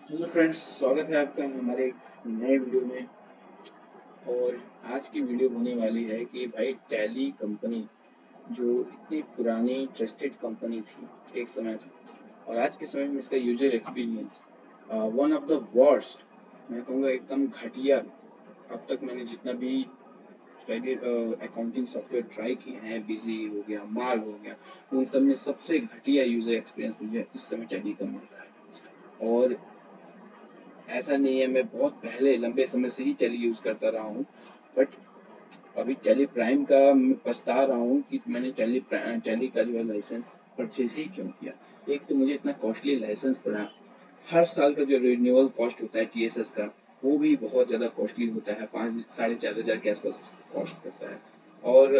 Hello friends, स्वागत है आपका हमारे एक नए वीडियो में। और आज की वीडियो होने वाली है कि भाई टैली कंपनी जो इतनी पुरानी ट्रस्टेड कंपनी थी एक समय था, और आज के समय में इसका user experience one of the worst, मैं कहूँगा एकदम घटिया। अब तक मैंने जितना भी अकाउंटिंग सॉफ्टवेयर ट्राई किए हैं, बिजी हो गया, माल हो गया, उन सब में सबसे घटिया यूजर एक्सपीरियंस मुझे इस समय टैली का मिल रहा है। और ऐसा नहीं है, मैं बहुत पहले लंबे समय से ही टेली यूज करता रहा हूँ, बट अभी टेली प्राइम का मैं पछता रहा हूँ कि मैंने टेली का जो है लाइसेंस परचेज ही क्यों किया। एक तो मुझे इतना कॉस्टली लाइसेंस पड़ा, हर साल का जो रिन्यूअल कॉस्ट होता है टीएसएस का, वो भी बहुत ज्यादा कॉस्टली होता है, 5 साढ़े 4 हजार के आसपास कॉस्ट करता है। और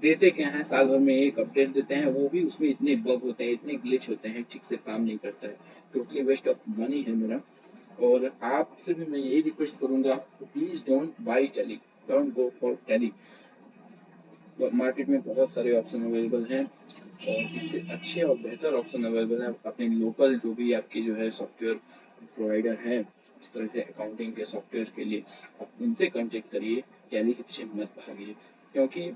देते क्या है, साल भर में एक अपडेट देते हैं, वो भी उसमें इतने बग होते हैं, इतने ग्लिच होते हैं, ठीक से काम नहीं करता है। टोटली वेस्ट ऑफ मनी है मेरा। और आपसे भी मैं यही रिक्वेस्ट करूंगा, please don't buy Tally, don't go for Tally. Market में बहुत सारे ऑप्शन अवेलेबल हैं, और इससे अच्छे और बेहतर ऑप्शन अवेलेबल है अपने लोकल जो भी आपके जो है सॉफ्टवेयर प्रोवाइडर हैं इस तरह के अकाउंटिंग के सॉफ्टवेयर के लिए। आप उनसे कांटेक्ट करिए, टैली के पीछे मत भागिए। क्योंकि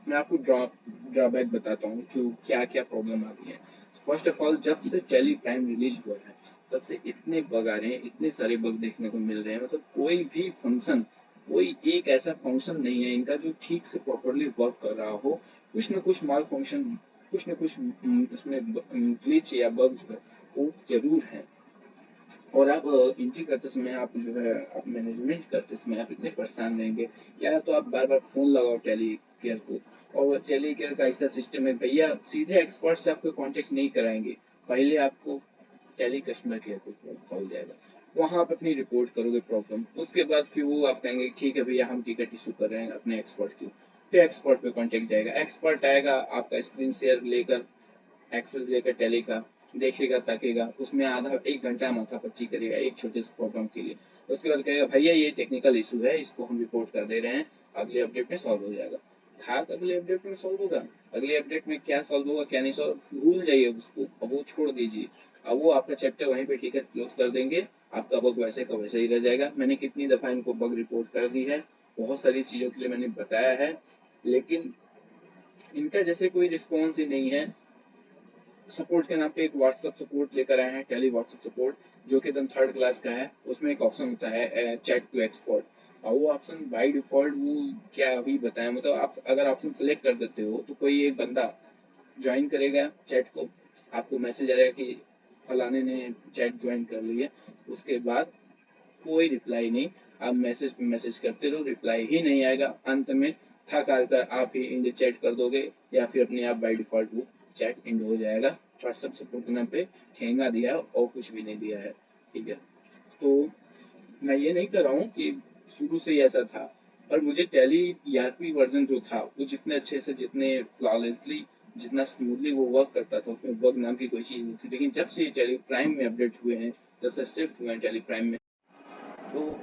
मैं आपको ड्रॉबैक बताता हूँ कि क्या क्या प्रॉब्लम आती है। फर्स्ट ऑफ ऑल, जब से टैली प्राइम रिलीज हुआ है तब से इतने बग आ रहे हैं, इतने सारे बग देखने को मिल रहे हैं, मतलब कोई भी फंक्शन, कोई एक ऐसा फंक्शन नहीं है इनका जो ठीक से प्रॉपरली वर्क कर रहा हो। कुछ ना कुछ माल फंक्शन, कुछ ना कुछ उसमें ग्लिच या बग जो है वो जरूर है। और आप एंट्री करते समय, आप जो है आप मैनेजमेंट करते समय आप इतने परेशान रहेंगे। या तो आप बार बार फोन लगाओ टेली केयर को, और टेली केयर का ऐसा सिस्टम है भैया, सीधे एक्सपर्ट से आपको कांटेक्ट नहीं कराएंगे, पहले आपको टेली कस्टमर केयर को कॉल जाएगा। वहां आप अपनी रिपोर्ट करोगे प्रॉब्लम, उसके बाद फिर वो आप कहेंगे ठीक है भैया हम टिकट इशू कर रहे हैं अपने एक्सपर्ट की। फिर एक्सपर्ट पे कांटेक्ट जाएगा, एक्सपर्ट आएगा आपका स्क्रीन शेयर लेकर, एक्सेस लेकर टेली का, देखेगा ताकेगा, उसमें आधा एक घंटा माथापच्ची करेगा एक छोटे से प्रॉब्लम के लिए। उसके बाद कहेगा भैया ये टेक्निकल इशू है, इसको हम रिपोर्ट कर दे रहे हैं, अगले अपडेट में सॉल्व हो जाएगा। खास अगले अपडेट में सॉल्व होगा, अगले अपडेट में क्या सॉल्व होगा क्या नहीं सॉल्व, भूल जाइए उसको, अब वो छोड़ दीजिए। अब वो आपका चैप्टर वहीं पे टिकट क्लोज कर देंगे, आपका बग वैसे का वैसे ही रह जाएगा। मैंने कितनी दफा इनको बग रिपोर्ट कर दी है, बहुत सारी चीजों के लिए मैंने बताया है, लेकिन इनका जैसे कोई रिस्पॉन्स ही नहीं है। सपोर्ट के नाम पे एक व्हाट्सएप सपोर्ट लेकर आए हैं, टेली व्हाट्सएप सपोर्ट, जो कि एकदम थर्ड क्लास का है। उसमें एक ऑप्शन होता है चैट टू एक्सपर्ट, और वो ऑप्शन बाय डिफॉल्ट वो क्या अभी बताएं, मतलब आप अगर ऑप्शन सेलेक्ट कर देते हो तो कोई एक बंदा ज्वाइन करेगा चैट को, आपको मैसेज आएगा कि फलाने ने चैट ज्वाइन कर लिया। उसके बाद कोई रिप्लाई नहीं, आप मैसेज पे मैसेज करते रहो, रिप्लाई ही नहीं आएगा। अंत में थक हार कर आप ही इंड चैट कर दोगे, या फिर अपने आप बाय डिफॉल्ट वो चैट इंड हो जाएगा। व्हाट्सएप सपोर्ट नाम पे ठेंगा दिया है और कुछ भी नहीं दिया है। ठीक है, तो मैं ये नहीं कर रहा हूँ कि शुरू से ही ऐसा था, पर मुझे टैली ईआरपी वर्जन जो था वो जितने अच्छे से, जितने फ्लॉलेसली, जितना स्मूथली वो वर्क करता था, उसमें बग नाम की कोई चीज नहीं थी। लेकिन जब से ये टैली प्राइम में अपडेट हुए हैं, जब से शिफ्ट हुए हैं टैली प्राइम में, तो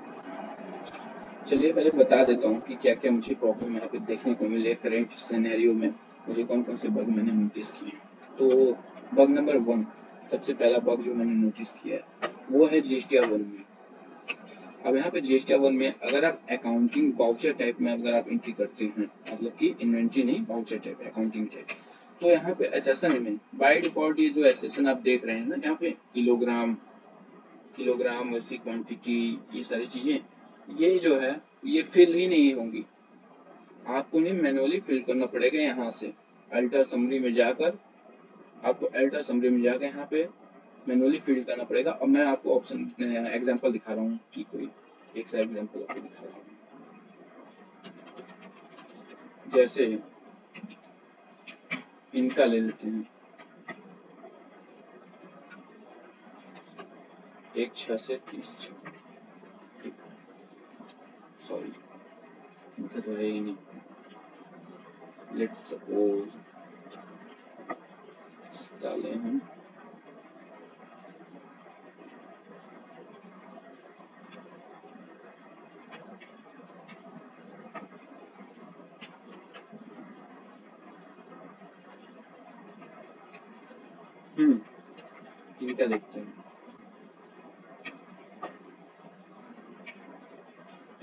चलिए पहले बता देता हूँ कि क्या क्या मुझे प्रॉब्लम यहाँ पे देखने को मिले करेंट सिनेरियो में, मुझे कौन कौन से बग मैंने नोटिस किए। तो बग नंबर 1, सबसे पहला बग जो मैंने नोटिस किया है वो है जीएसटीआर 1 में। अब यहाँ पे जीएसटीआर 1 में अगर आप अकाउंटिंग वाउचर टाइप में अगर आप एंट्री करते हैं, मतलब कि इन्वेंट्री नहीं, वाउचर टाइप, अकाउंटिंग टाइप, तो यहाँ पे एचएसएन में बाय डिफॉल्ट ये जो एचएसएन आप देख रहे हैं ना, यहाँ पे किलोग्राम, किलोग्राम, उसकी क्वांटिटी, ये सारी चीजें, ये जो है ये फिल ही नहीं होंगी। आपको नहीं मैनुअली फिल करना पड़ेगा यहाँ से, अल्ट्रा समरी में जाकर, आपको अल्ट्रा समरी में जाकर यहाँ पे मैनुअली फिल करना पड़ेगा। और मैं आपको ऑप्शन एग्जांपल दिखा रहा हूँ कि कोई एक सा एग्जांपल आपको दिखा रहा हूँ। जैसे इनका ले लेते हैं, 1/6 से 30/6, ठीक, सॉरी इनका तो है ही नहीं। लेट सपोज डालें हम, इनका देखते हैं।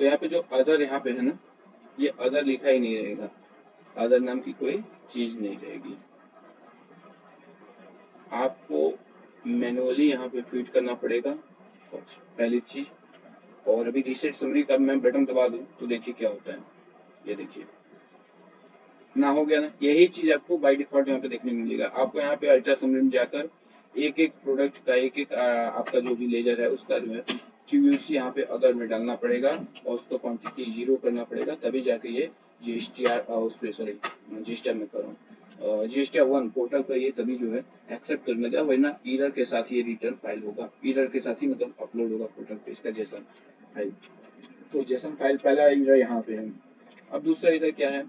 तो यहाँ पे जो अदर यहाँ पे है ना, ये अदर लिखा ही नहीं रहेगा, अदर नाम की कोई चीज नहीं रहेगी। आपको मैनुअली यहाँ पे फीड करना पड़ेगा पहली चीज। और अभी रीसेट समरी का मैं बटन दबा दूं तो देखिए क्या होता है, ये देखिए ना, हो गया ना। यही चीज आपको बाय डिफॉल्ट यहाँ पे देखने को मिलेगा। आपको यहाँ पे अल्ट्रा समरी में जाकर एक एक प्रोडक्ट का एक एक आपका जो भी लेजर है उसका जो है क्यूयूसी यहाँ पे अदर में डालना पड़ेगा और उसको क्वांटिटी 0 करना पड़ेगा, तभी जाके ये जीएसटीआर उस पे सॉरी जीएसटीआर में करूँ जीएसटीआर 1 पोर्टल पर ये तभी जो है एक्सेप्ट करने का, वरना एरर के साथ ये रिटर्न फाइल होगा, एरर के साथ ही मतलब अपलोड होगा पोर्टल पे इसका जेसन फाइल। तो जेसन फाइल पहला एरर यहाँ पे है। अब दूसरा एरर क्या है,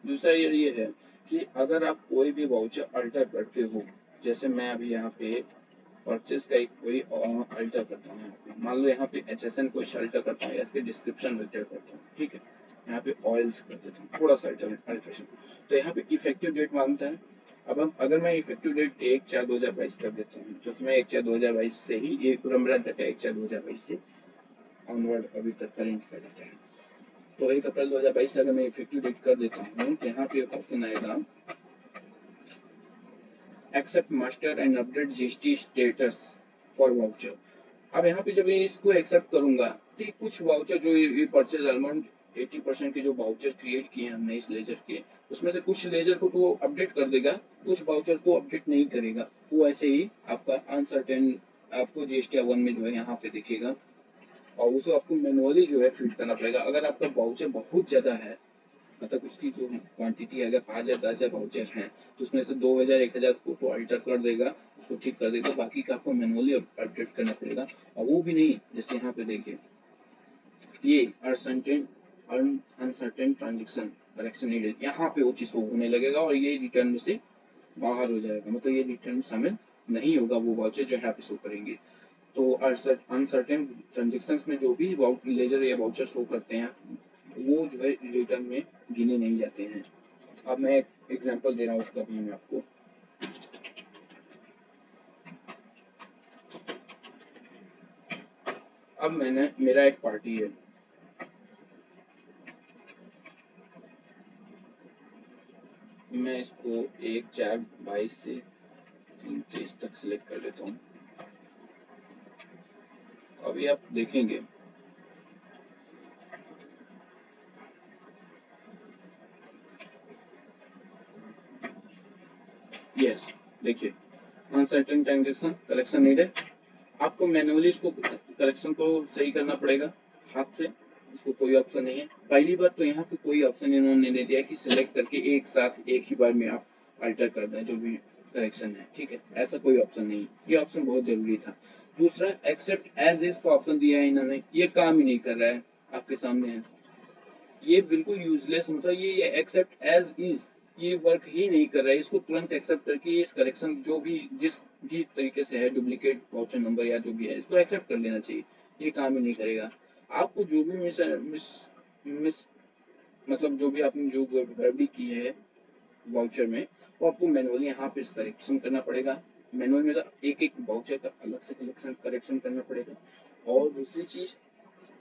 दूसरा एरर ये है कि अगर आप कोई भी वाउचर अल्टर करते हो, जैसे मैं अभी यहाँ पे परचेस का एक कोई अल्टर करता हूँ, यहाँ पे मान लो यहाँ पे एचएसएन को अल्टर करता हूँ या इसके डिस्क्रिप्शन अल्टर करता हूँ, ठीक है, यहाँ पे ऑयल्स कर देता हूँ थोड़ा सा अल्टरेशन, तो यहाँ पे इफेक्टिव डेट मांगता है। अब हम अगर मैं इफेक्टिव डेट 1/4/2022 कर देता हूँ, क्योंकि मैं 1/4/2022 से ही ये पूरा मेरा डाटा 1/4/2022 से ऑनवर्ड अभी तक करेंट का डाटा है, तो 1 अप्रैल 2022 से अगर मैं इफेक्टिव डेट कर देता हूँ तो यहाँ पे एक ऑप्शन आएगा accept master and update GST status for voucher. अब यहाँ पे जब मैं इसको एक्सेप्ट करूंगा तो कुछ वाउचर जो ये परचेज अमाउंट 80% के जो वाउचर क्रिएट किए हमने इस लेजर के, उसमें से कुछ लेजर को तो अपडेट कर देगा, कुछ वाउचर को अपडेट नहीं करेगा, वो ऐसे ही आपका अनसर्टेन आपको जीएसटी 1 में जो है यहाँ पे दिखेगा और उसे आपको मैनुअली जो है फीड करना पड़ेगा। अगर आपका वाउचर बहुत ज्यादा है, मतलब उसकी जो क्वांटिटी है अगर 5,000-10,000 वाउचर हैं तो उसमें से 2,000-1,000 को तो अल्टर कर देगा, उसको ठीक कर देगा, बाकी का आपको मैनुअली अपडेट करना पड़ेगा। और वो भी नहीं, जैसे यहाँ पे देखिए ये अनसर्टेन ट्रांजेक्शन करेक्शन नीडेड, यहाँ पे वो चीज होने लगेगा और ये रिटर्न में से बाहर हो जाएगा, मतलब ये रिटर्न में शामिल नहीं होगा वो वाउचर जो यहाँ पे शो करेंगे। तो अनसर्टेन ट्रांजेक्शन में जो भी लेजर या वाउचर शो करते हैं वो जो है रिटर्न में गिने नहीं जाते हैं। अब मैं एक एग्जांपल दे रहा हूँ उसका भी मैं आपको। अब मैंने मेरा एक पार्टी है, मैं इसको 1/4/22 से 3/23 तक सिलेक्ट कर लेता हूँ। अभी आप देखेंगे यस, देखिए अनसर्टेन ट्रांजेक्शन करेक्शन नीड है, आपको मैनुअली इसको करेक्शन को सही करना पड़ेगा हाथ से, इसको कोई ऑप्शन नहीं है। पहली बात तो यहाँ पे कोई ऑप्शन इन्होंने नहीं दिया कि सिलेक्ट करके एक साथ एक ही बार में आप अल्टर कर दें जो भी करेक्शन है, ठीक है, ऐसा कोई ऑप्शन नहीं, ये ऑप्शन बहुत जरूरी था। दूसरा एक्सेप्ट एज इज का ऑप्शन दिया है इन्होंने, ये काम ही नहीं कर रहा है, आपके सामने है, ये बिल्कुल यूजलेस, मतलब ये एक्सेप्ट एज इज ये वर्क ही नहीं कर रहा है। इसको तुरंत एक्सेप्ट करके इस करेक्शन जो भी जिस भी तरीके से है डुप्लीकेट वाउचर नंबर या जो भी है इसको एक्सेप्ट कर लेना चाहिए, ये काम ही नहीं करेगा। आपको जो भी मिस मिस मिस मतलब जो भी आपने जो गड़बड़ी की है वाउचर में वो आपको मैनुअली यहाँ पे करेक्शन करना पड़ेगा, मैनुअल में एक एक वाउचर का अलग से करेक्शन करना पड़ेगा। और दूसरी चीज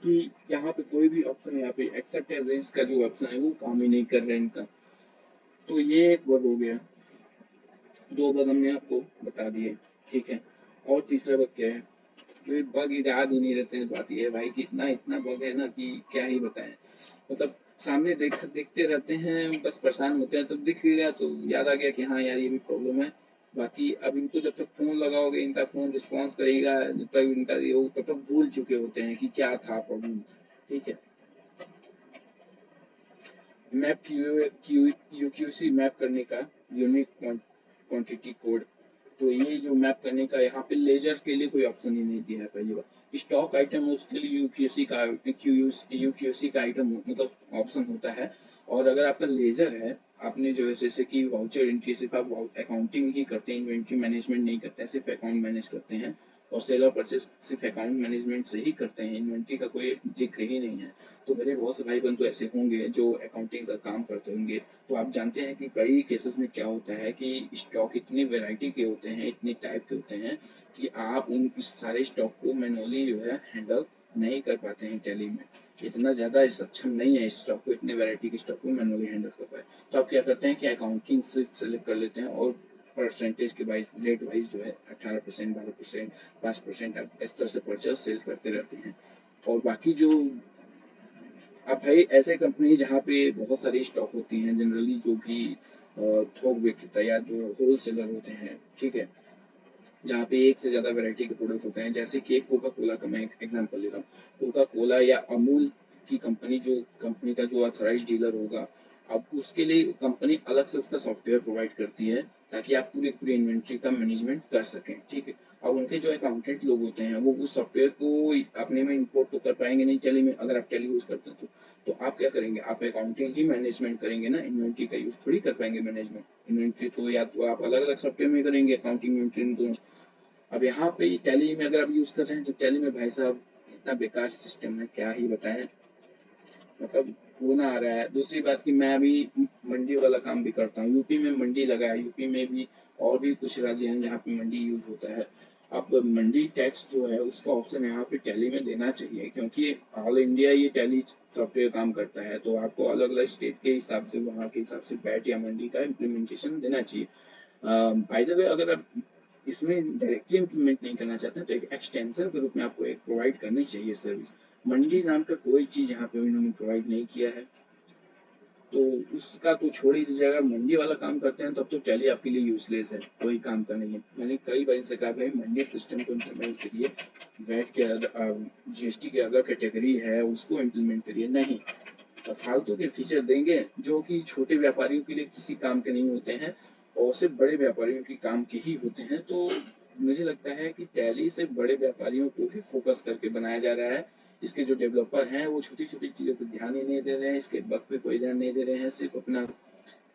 कि यहाँ पे कोई भी ऑप्शन यहाँ पे एक्सेप्ट एज इज का जो ऑप्शन है वो काम ही नहीं कर रहे हैं इनका, तो ये एक बग हो गया। दो बग हमने आपको बता दिए, ठीक है। और तीसरा बग क्या है, तो बग याद ही नहीं रहते हैं, बात ये है भाई कि इतना इतना बग है ना कि क्या ही बताएं, मतलब सामने देखते रहते हैं बस परेशान होते हैं, तो दिख गया तो याद आ गया कि हाँ यार ये भी प्रॉब्लम है। बाकी अब इनको जब तक फोन लगाओगे इनका फोन रिस्पॉन्स करेगा, जब तक इनका ये हो तब तक भूल चुके होते हैं कि क्या था प्रॉब्लम, ठीक है। मैप यूक्यूसी मैप करने का यूनिक क्वांटिटी कोड, तो ये जो मैप करने का यहाँ पे लेजर के लिए कोई ऑप्शन ही नहीं दिया है। पहली बार स्टॉक आइटम उसके लिए यूक्यूसी का आइटम मतलब ऑप्शन होता है। और अगर आपका लेजर है, आपने जो है जैसे कि वाउचर एंट्री सिर्फ आप अकाउंटिंग ही करते हैं, इन्वेंट्री मैनेजमेंट नहीं करते हैं, सिर्फ अकाउंट मैनेज करते हैं, और सेल और परचेस सिर्फ अकाउंट मैनेजमेंट से ही करते हैं, इन्वेंट्री का कोई जिक्र ही नहीं है। तो मेरे बहुत से भाई बंधु तो ऐसे होंगे जो अकाउंटिंग का काम करते होंगे, तो आप जानते हैं कि कई केसेस में क्या होता है कि स्टॉक इतनी वैरायटी के होते हैं, इतनी टाइप के होते हैं कि आप उन सारे स्टॉक को मैनुअली जो है हैंडल नहीं कर पाते हैं टैली में। इतना ज़्यादा सक्षम नहीं है इस स्टॉक को, इतने वैरायटी के स्टॉक को मैनुअली हैंडल कर पाए। तो आप क्या करते हैं कि अकाउंटिंग सिर्फ सेलेक्ट कर लेते हैं और परसेंटेज के वाइज, रेट वाइज जो है 18%, 12%, 5% आप इस तरह से परचेज सेल करते रहते हैं। और बाकी जो अब भाई ऐसे कंपनी जहाँ पे बहुत सारी स्टॉक होती हैं जनरली, जो भी थोक विक्रेता या जो होलसेलर होते हैं, ठीक है, जहाँ पे एक से ज्यादा वैरायटी के प्रोडक्ट होते हैं, जैसे कि एक कोका कोला का मैं एग्जांपल ले रहा हूँ। कोका कोला या अमूल की कंपनी, जो कंपनी का जो ऑथराइज डीलर होगा, अब उसके लिए कंपनी अलग से उसका सॉफ्टवेयर प्रोवाइड करती है ताकि आप पूरी पूरी इन्वेंट्री का मैनेजमेंट कर सकें, ठीक है। अब उनके जो अकाउंटेंट लोग होते हैं वो उस सॉफ्टवेयर को अपने में इंपोर्ट तो कर पाएंगे नहीं टेली में, अगर आप टेली यूज करते हैं तो आप क्या करेंगे, आप अकाउंटिंग ही मैनेजमेंट करेंगे ना, इन्वेंट्री का यूज थोड़ी कर पाएंगे मैनेजमेंट। इन्वेंट्री तो या तो आप अलग अलग सॉफ्टवेयर में करेंगे, अकाउंटिंग इन्वेंट्री तो। अब यहाँ पे टैली में अगर आप यूज कर रहे हैं तो टैली में भाई साहब इतना बेकार सिस्टम है, क्या ही बताएं, मतलब होना आ रहा है। दूसरी बात की मैं अभी मंडी वाला काम भी करता हूँ, यूपी में मंडी लगा है, यूपी में भी और भी कुछ राज्य हैं जहाँ पे मंडी यूज होता है। अब मंडी टैक्स जो है उसका ऑप्शन यहाँ पे टैली में देना चाहिए, क्योंकि ऑल इंडिया ये टैली सॉफ्टवेयर काम करता है, तो आपको अलग अलग स्टेट के हिसाब से, वहाँ के हिसाब से बैट या मंडी का इम्प्लीमेंटेशन देना चाहिए। बाय द वे, अगर आप इसमें डायरेक्टली इम्प्लीमेंट नहीं करना चाहते तो एक एक्सटेंशन के रूप में आपको एक प्रोवाइड करनी चाहिए सर्विस। मंडी नाम का कोई चीज यहाँ पे उन्होंने प्रोवाइड नहीं किया है, तो उसका तो छोड़ ही दीजिए। अगर मंडी वाला काम करते हैं तब तो टैली आपके लिए यूजलेस है, कोई काम का नहीं है। मैंने कई बार इनसे कहा भाई मंडी सिस्टम को इम्प्लीमेंट करिए, वैट के जीएसटी के अगर कैटेगरी है उसको इम्प्लीमेंट करिए, नहीं तो फालतू के फीचर देंगे जो कि छोटे व्यापारियों के लिए किसी काम के नहीं होते हैं और सिर्फ बड़े व्यापारियों के काम के ही होते हैं। तो मुझे लगता है कि टैली से बड़े व्यापारियों को ही फोकस करके बनाया जा रहा है। इसके जो डेवलपर हैं वो छोटी छोटी चीजों पर ध्यान ही नहीं दे रहे हैं, इसके बग पे कोई ध्यान नहीं दे रहे हैं, सिर्फ अपना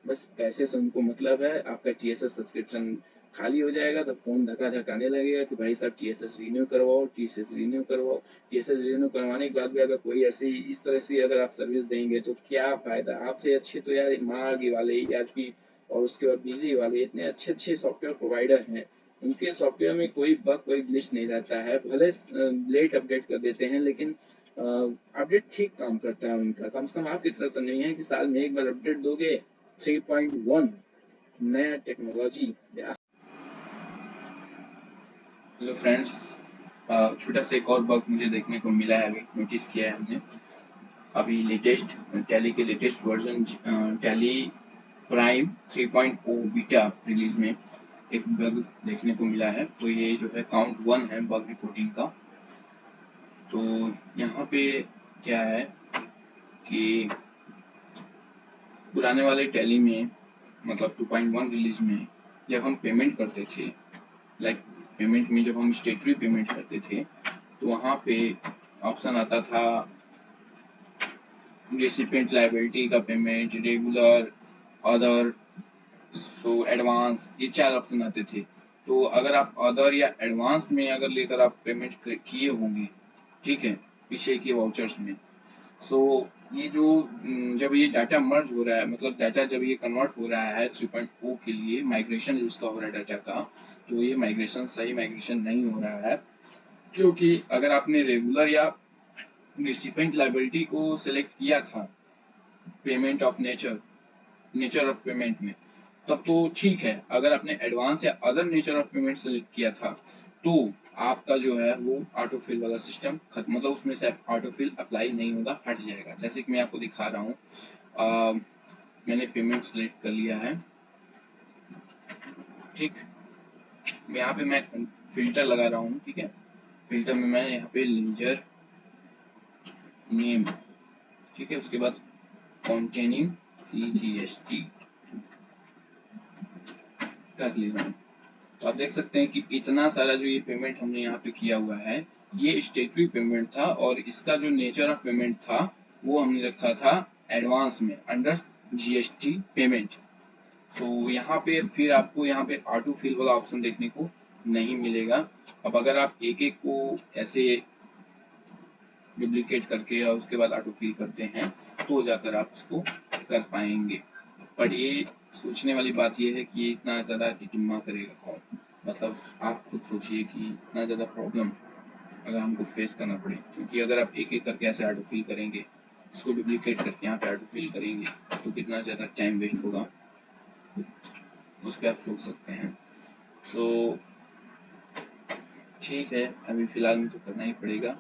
बस पैसे से उनको मतलब है। आपका टीएसएस सब्सक्रिप्शन खाली हो जाएगा तो फोन धक्का धक्काने लगेगा कि भाई साहब टीएसएस रिन्यू करवाओ, टीएसएस रिन्यू करवाओ। टीएसएस रिन्यू करवाने के बाद भी अगर कोई ऐसी इस तरह से अगर आप सर्विस देंगे तो क्या फायदा, आपसे अच्छे तो यार मार्गी वाले, ईआरपी और उसके बाद बिजी वाले इतने अच्छे अच्छे सॉफ्टवेयर प्रोवाइडर हैं, उनके सॉफ्टवेयर में कोई बग कोई ग्लिच नहीं रहता है, भले लेट अपडेट कर देते हैं लेकिन अपडेट ठीक काम करता है उनका। कम से कम आपकी तरह तो नहीं है कि साल में एक बार अपडेट दोगे 3.1 नया टेक्नोलॉजी। हेलो फ्रेंड्स, छोटा सा एक और बग मुझे देखने को मिला है, अभी नोटिस किया है हमने। अभी लेटेस्ट टैली के latest version tally prime 3.0 beta release में एक बग देखने को मिला है। तो ये जो है काउंट 1 है बग रिपोर्टिंग का। तो यहाँ पे क्या है कि पुराने वाले टैली में, मतलब 2.1 रिलीज में जब हम पेमेंट करते थे, लाइक पेमेंट में जब हम स्टेटरी पेमेंट करते थे तो वहाँ पे ऑप्शन आता था रिसिपेंट लायबिलिटी का payment, regular, other, so advance, ये 4 ऑप्शन आते थे। तो अगर आप अदर या एडवांस में अगर लेकर आप पेमेंट किए होंगे, ठीक है, पीछे के वाउचर्स में, सो ये जो जब ये डाटा मर्ज हो रहा है, मतलब डाटा जब ये कन्वर्ट हो रहा है 3.0 के लिए, माइग्रेशन जिसका हो रहा है डाटा का, तो ये माइग्रेशन सही माइग्रेशन नहीं हो रहा है। क्योंकि अगर आपने रेगुलर या रिसिपेंट लायबिलिटी को सिलेक्ट किया था payment of nature of payment में, तब तो ठीक है। अगर आपने एडवांस या other nature of payment select किया था तो आपका जो है वो ऑटोफिल वाला सिस्टम खत्म, मतलब उसमें से ऑटोफिल अप्लाई नहीं होगा, हट जाएगा। जैसे कि मैं आपको दिखा रहा हूँ, मैंने पेमेंट सेलेक्ट कर लिया है, ठीक, यहाँ पे मैं फिल्टर लगा रहा हूँ, ठीक है। फिल्टर में मैं यहाँ पे लेजर नेम, ठीक है, उसके बाद कॉन्टेनिंग CGST कर ले रहा हूँ। तो आप देख सकते हैं कि इतना सारा जो ये पेमेंट हमने यहाँ पे किया हुआ है ये स्टेटरी पेमेंट था, और इसका जो नेचर ऑफ पेमेंट था वो हमने रखा था एडवांस में अंडर GST पेमेंट। तो यहाँ पे फिर आपको यहाँ पे ऑटो फिल वाला ऑप्शन देखने को नहीं मिलेगा। अब अगर आप एक एक को ऐसे डुप्लीकेट करके और उसके बाद ऑटो फिल करते हैं तो जाकर आप इसको कर पाएंगे। पर ये सोचने वाली बात ये है कि ये इतना ज़्यादा टिटिम्मा करेगा कौन, मतलब आप खुद सोचिए कि इतना ज़्यादा प्रॉब्लम अगर हमको फेस करना पड़े, क्योंकि अगर आप एक एक करके ऐसे ऑटो फिल करेंगे, इसको डुप्लीकेट करके यहाँ पे ऑटो फिल करेंगे तो कितना ज़्यादा टाइम वेस्ट होगा, उस पर आप सोच सकते हैं। तो ठीक है, अभी फिलहाल में तो करना ही पड़ेगा।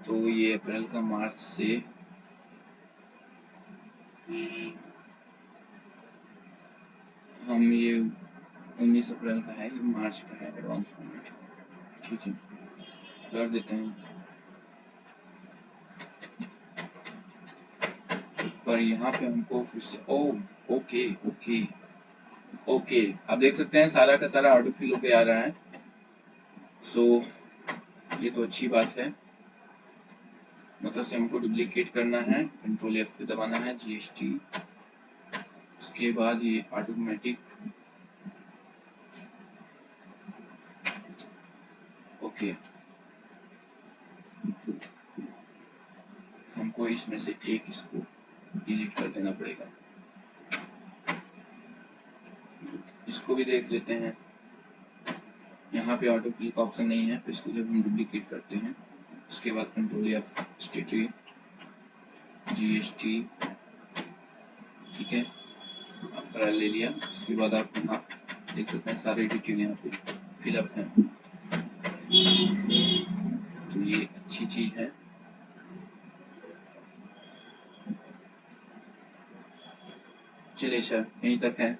तो ये अप्रैल का मार्च से हम ये 19 अप्रैल का है, ये मार्च का है एडवांस पेमेंट, ठीक है कर देते हैं। पर यहाँ पे हमको फिर से ओके ओके ओके, आप देख सकते हैं सारा का सारा ऑटो फिल होके आ रहा है। सो ये तो अच्छी बात है, मतलब से हमको डुप्लीकेट करना है, कंट्रोल F पे दबाना है, GST, उसके बाद ये ऑटोमेटिक ओके, हमको इसमें से एक इसको डिलीट कर देना पड़ेगा। इसको भी देख लेते हैं, यहाँ पे ऑटो फिल का ऑप्शन नहीं है, तो इसको जब हम डुप्लीकेट करते हैं उसके बाद कंट्रोल F, स्टेटरी, GST, ठीक है अप्रैल ले लिया। उसके बाद आप यहाँ देख सकते हैं सारे डिटेल यहाँ पे फिलअप है, तो ये अच्छी चीज है। चलिए सर यहीं तक है।